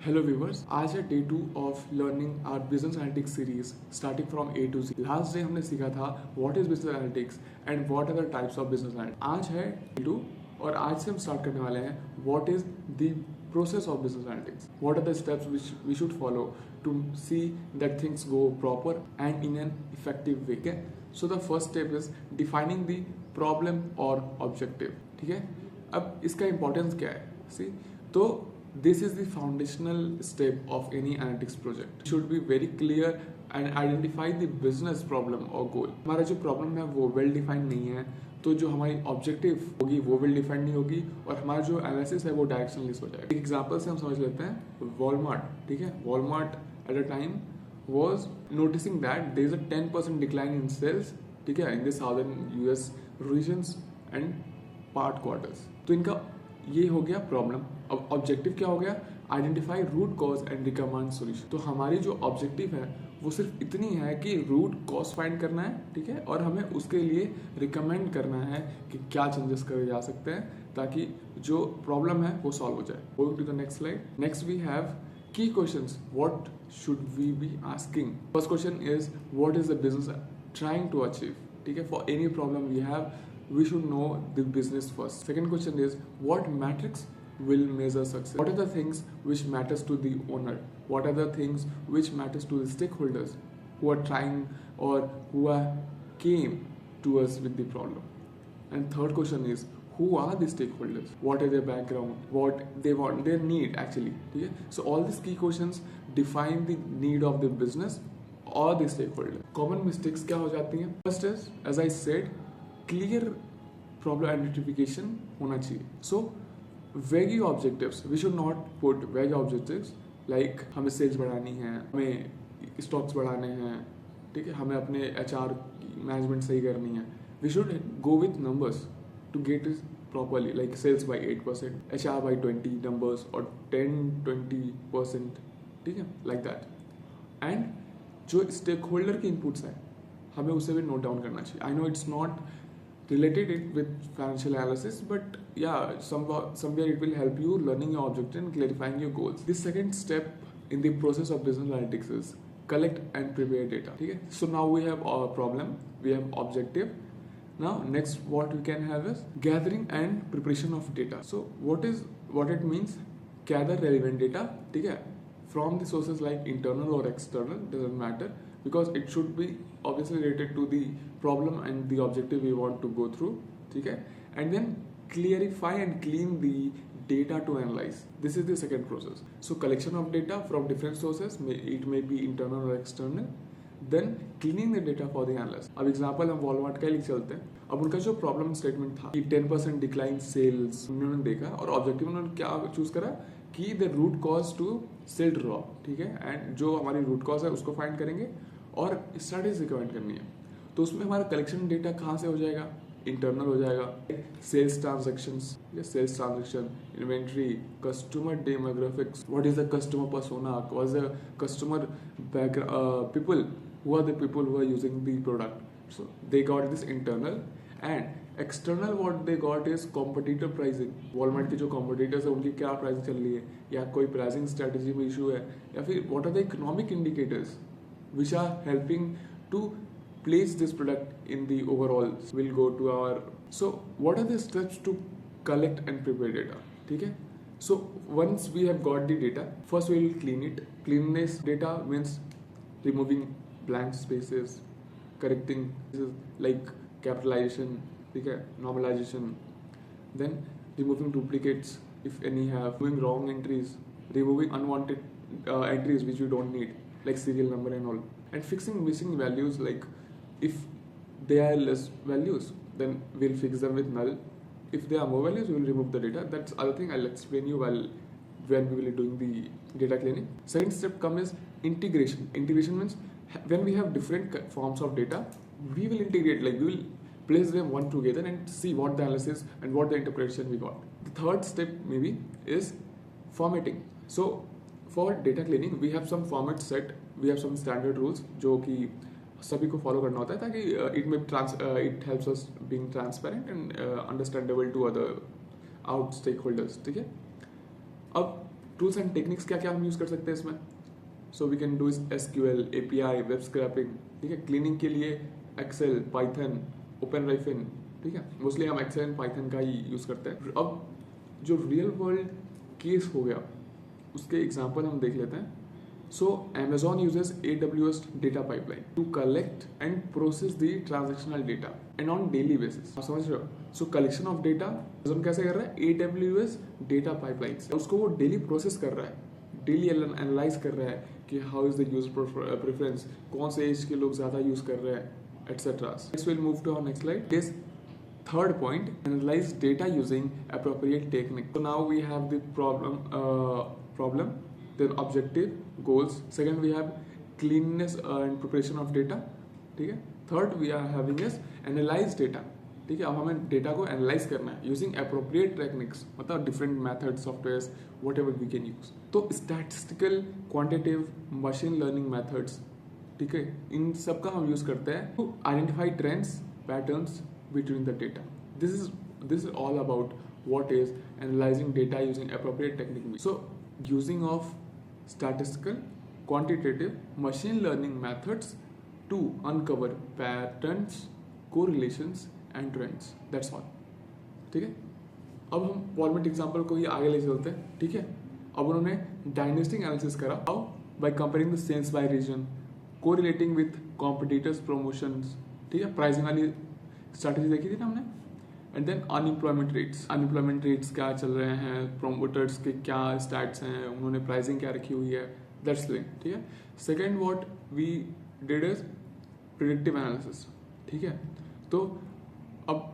Hello viewers, आज है day 2 of learning our business analytics series starting from A to Z. Last day हमने सीखा था what is business analytics and what are the types of business analytics. आज है day 2 और आज से हम स्टार्ट करने वाले हैं what is the process of business analytics, what are the steps which we should follow to see that things go proper and in an effective way। ठीक है, so the first step is defining the problem or objective। ठीक है, अब इसका importance क्या है, सी तो this is the foundational step of any analytics project। It should be very clear and identify the business problem or goal। हमारा जो problem है वो वेल डिफाइंड नहीं है, तो जो हमारी ऑब्जेक्टिव होगी वो वेल डिफाइंड नहीं होगी और हमारा जो एनालिसिस है वो डायरेक्शनलेस हो जाएगा। एक एग्जांपल से हम समझ लेते हैं वॉलमार्ट। ठीक है, Walmart at a time was noticing that there is a 10% decline in sales, ठीक है, in the southern US regions and part quarters। तो इनका ये हो गया प्रॉब्लम। अब ऑब्जेक्टिव क्या हो गया, identify root cause and recommend solution. तो हमारी जो ऑब्जेक्टिव है वो सिर्फ इतनी है कि रूट कॉज फाइंड करना है, ठीक है, और हमें उसके लिए रिकमेंड करना है कि क्या चेंजेस करे जा सकते हैं ताकि जो प्रॉब्लम है वो सॉल्व हो जाए। Going to the next slide. Next we have key questions, what should we be asking? First question is what is the business trying to achieve? ठीक है, for any problem we have we should know the business first। Second question is what metrics will measure success? What are the things which matters to the owner? What are the things which matters to the stakeholders who are trying or who are came to us with the problem? And third question is who are the stakeholders, what is their background, what they want, their need actually। ठीक है, so all these key questions define the need of the business or the stakeholder। common mistakes क्या हो जाती हैं? first is as I said clear problem identification होना चाहिए। so vague objectives, we should not put vague objectives like हमें sales बढ़ानी है, हमें stocks बढ़ाने हैं, ठीक है, हमें अपने HR मैनेजमेंट सही करनी है। we should go with numbers to get it properly, like sales by 8%, HR by 20 numbers or 10-20%, ठीक है, like that। and जो stakeholder के inputs हैं हमें उसे भी note down करना चाहिए। I know it's not related it with financial analysis, but yeah, somewhere it will help you learning your objective and clarifying your goals। The second step in the process of business analytics is collect and prepare data। ठीक है, so now we have a problem, we have objective। Now next what we can have is gathering and preparation of data। so what it means, gather relevant data, ठीक है, from the sources like internal or external, doesn't matter, because it should be obviously related to the problem and the objective we want to go through, ठीक है, and then clarify and clean the data to analyze। this is the second process। so collection of data from different sources, it may be internal or external, then cleaning the data for the analyst. अब example हम Walmart का ही लिख चलते हैं। अब उनका जो प्रॉब्लम स्टेटमेंट था कि 10% डिक्लाइन सेल्स उन्होंने देखा और ऑब्जेक्टिव उन्होंने क्या चूज करा कि the root cause to sale drop, ठीक है, एंड जो हमारी रूट कॉज है उसको फाइंड करेंगे और स्ट्रेटेजी रिकमेंड करनी है। तो उसमें हमारा कलेक्शन डेटा कहाँ से हो जाएगा, इंटरनल हो जाएगा, sales transactions, sales transaction, inventory, customer demographics, what is the customer persona, what is the customer people, who are the people who are using the product। so they got this internal and external what they got is competitor pricing। Walmart के जो competitors है उनकी क्या pricing चल रही है या कोई प्राइसिंग स्ट्रेटेजी में इशू है या फिर what are the economic indicators which are helping to place this product in the overall। will go to our so what are the steps to collect and prepare data, ठीक है। so once we have got the data, first we will clean it। cleanness data means removing blank spaces, correcting like capitalization, ठीक है, normalization, then removing duplicates if any have, doing wrong entries, removing unwanted entries which you don't need like serial number and all, and fixing missing values like if they are less values then we'll fix them with null, if there are more values we will remove the data। that's other thing I'll explain you while when we will be doing the data cleaning। second step come is integration। integration means when we have different forms of data we will integrate, like we will place them one together and see what the analysis and what the interpretation we got। the third step maybe is formatting। so for data cleaning we have some format set, we have some standard rules जो कि सभी को follow करना होता है ताकि it helps us being transparent and understandable to other out stakeholders, ठीक है। अब टूल्स एंड टेक्निक्स क्या क्या हम यूज कर सकते हैं इसमें? So we can do SQL, API, web scraping, ठीक है। क्लीनिंग के लिए एक्सेल, पाइथन, ओपन ठीक है। मोस्टली हम एक्सेल एंड पाइथन का ही यूज करते हैं। अब जो रियल वर्ल्ड केस हो गया उसके एग्जाम्पल हम देख लेते हैं। So Amazon uses AWS data pipeline to collect and process the transactional data and on daily basis. आप समझ रहे हो? So collection of data Amazon कैसे कर रहा है? AWS data pipelines उसको वो डेली प्रोसेस कर रहा है, डेली एनालाइज कर रहा है कि how is the user preference, कौन से एज के लोग ज्यादा यूज कर रहे हैं, etcetera. Next will move to our next slide. This third point, analyze data using appropriate technique. So now we have the problem, then objective, goals. Second we have cleanness and preparation of data, ठीक है। Third we are having is analyze data, ठीक है। अब हमें data को analyse करना है using appropriate techniques, मतलब different method, software, whatever we can use. तो statistical, quantitative, machine learning methods, ठीक है, इन सब का हम यूज करते हैं to identify trends, patterns between the data. This is all about what is analyzing data using appropriate technique. So using of statistical, quantitative, machine learning methods to uncover patterns, correlations and trends. That's all. ठीक है। अब हम Walmart example को ही आगे ले चलते हैं, ठीक है। अब उन्होंने डायनेस्टिक एनालिसिस करा, how by comparing the sales by region, correlating with competitors promotions, ठीक है, प्राइसिंग वाली स्ट्रैटेजी देखी थी ना हमने। एंड देन अनएम्प्लॉयमेंट रेट्स क्या चल रहे हैं, प्रोमोटर्स के क्या स्टैट्स हैं, उन्होंने प्राइसिंग क्या रखी हुई है, दैट्स थिंग, ठीक है। Second what we did is predictive analysis, ठीक है। तो अब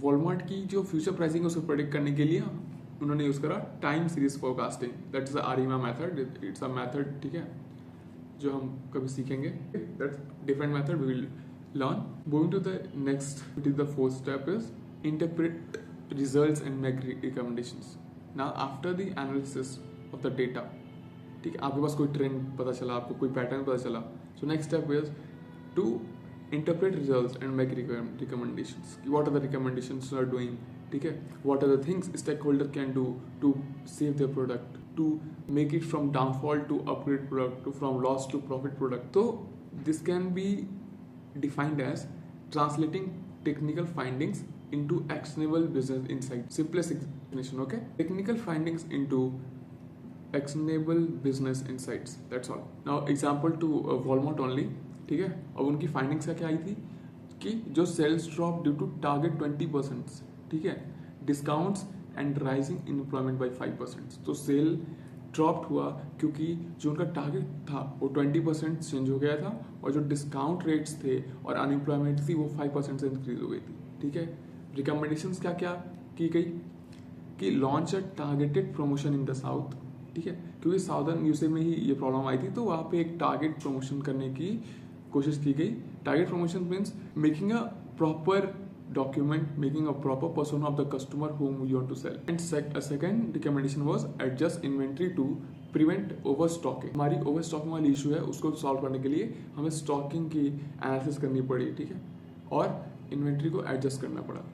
वॉलमार्ट की जो फ्यूचर प्राइसिंग है उसको प्रेडिक्ट करने के लिए उन्होंने यूज करा time series forecasting, that is ARIMA method, it's a method, ठीक है, जो हम कभी सीखेंगे। That's different method we will learn. Moving to the next, it is the fourth step is interpret results and make recommendations. Now after the analysis of the data, ठीक है, आपके पास कोई ट्रेंड पता चला, आपको कोई पैटर्न पता चला, so next step is to interpret results and make recommendations. What are the recommendations you are doing, ठीक है, what are the things stakeholder can do to save their product, to make it from downfall to upgrade product, to from loss to profit product. So this can be defined as translating technical findings into actionable business insight. Simplest explanation, okay? Technical findings into actionable business insights. That's all. Now example to Walmart only, ठीक है। अब उनकी findings क्या आई थी कि जो sales drop due to target 20%, ठीक है, discounts and rising unemployment by 5%। तो सेल ड्रॉप्ड हुआ क्योंकि जो उनका टारगेट था वो 20% चेंज हो गया था, और जो डिस्काउंट रेट्स थे और अनएम्प्लॉयमेंट थी वो 5% से इंक्रीज हो गई थी, ठीक है। रिकमेंडेशंस क्या क्या की गई कि launch a targeted promotion in the south, ठीक है, क्योंकि साउदर्न यूएसए में ही ये प्रॉब्लम आई थी, तो वहाँ पे एक टारगेट प्रमोशन करने की कोशिश की गई। Target promotion means making a proper document, making a proper persona of the customer whom you want to sell. And a second recommendation was adjust inventory to prevent overstocking. हमारी overstocking वाली issue है, उसको solve करने के लिए हमें stocking की analysis करनी पड़ी, ठीक है, और inventory को adjust करना पड़ा,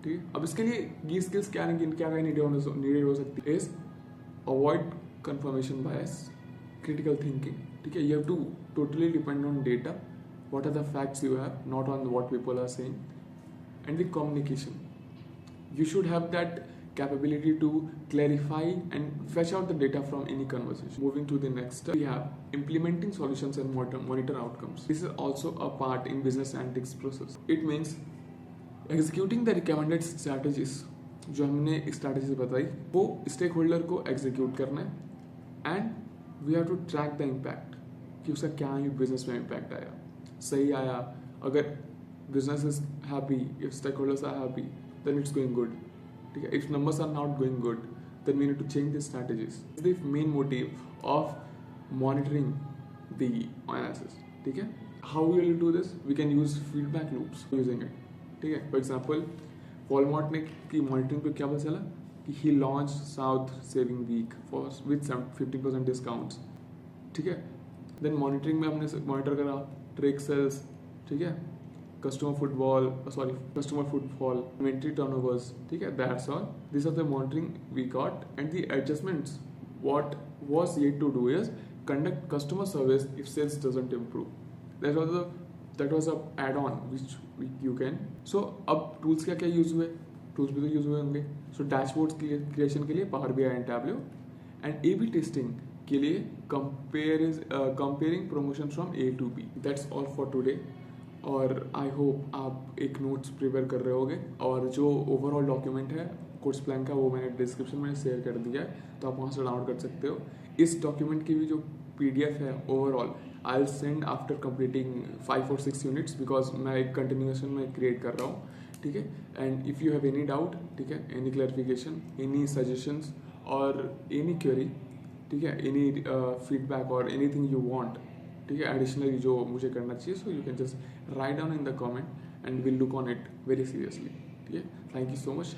ठीक है। अब इसके लिए ये skills क्या needed हो सकती है is avoid confirmation bias, critical thinking, ठीक है। You have to totally depend on data, what are the facts you have, not on what people are saying. And the communication, you should have that capability to clarify and fetch out the data from any conversation. Moving to the next step, we have implementing solutions and monitor outcomes. This is also a part in business analytics process. It means executing the recommended strategies, जो हमने strategies बताई वो stakeholder को execute करना है, and we have to track the impact कि उसका क्या business में impact आया, सही आया, अगर business is happy, if stakeholders are happy, then it's going good, ठीक है। If numbers are not going good, then we need to change the strategies. The main motive of monitoring the analysis, ठीक है। How we will do this? We can use feedback loops using it, ठीक है। For example, Walmart ने की monitoring पे क्या पता चला कि he launched South Saving Week with some 50% discounts, ठीक है। Then monitoring में हमने monitor करा track sales, ठीक है, customer footfall, inventory turnovers, ठीक है, that's all. These are the monitoring we got, and the adjustments what was yet to do is conduct customer service if sales doesn't improve. That was a add-on which you can. So अब tools क्या क्या use हुए, tools भी तो use हुए होंगे. सो dashboard creation के लिए Power B I and Tableau, and A B testing के लिए comparing promotion from A to B. That's all for today. और आई होप आप एक नोट्स प्रिपेयर कर रहे होगे, और जो ओवरऑल डॉक्यूमेंट है कोर्स प्लान का वो मैंने डिस्क्रिप्शन में शेयर कर दिया है, तो आप वहाँ से डाउनलोड कर सकते हो. इस डॉक्यूमेंट की भी जो PDF है overall I will send after completing 5 और 6 यूनिट्स, बिकॉज मैं एक कंटिन्यूएशन में क्रिएट कर रहा हूँ. ठीक है. And if you have any doubt, ठीक है, एनी क्लैरिफिकेशन, एनी सजेशंस और एनी क्वेरी, ठीक है, एनी फीडबैक और एनीथिंग यू वांट, ठीक है, एडिशनली जो मुझे करना चाहिए, so you can just write down in the comment and will look on it very seriously. ठीक है. Thank you so much.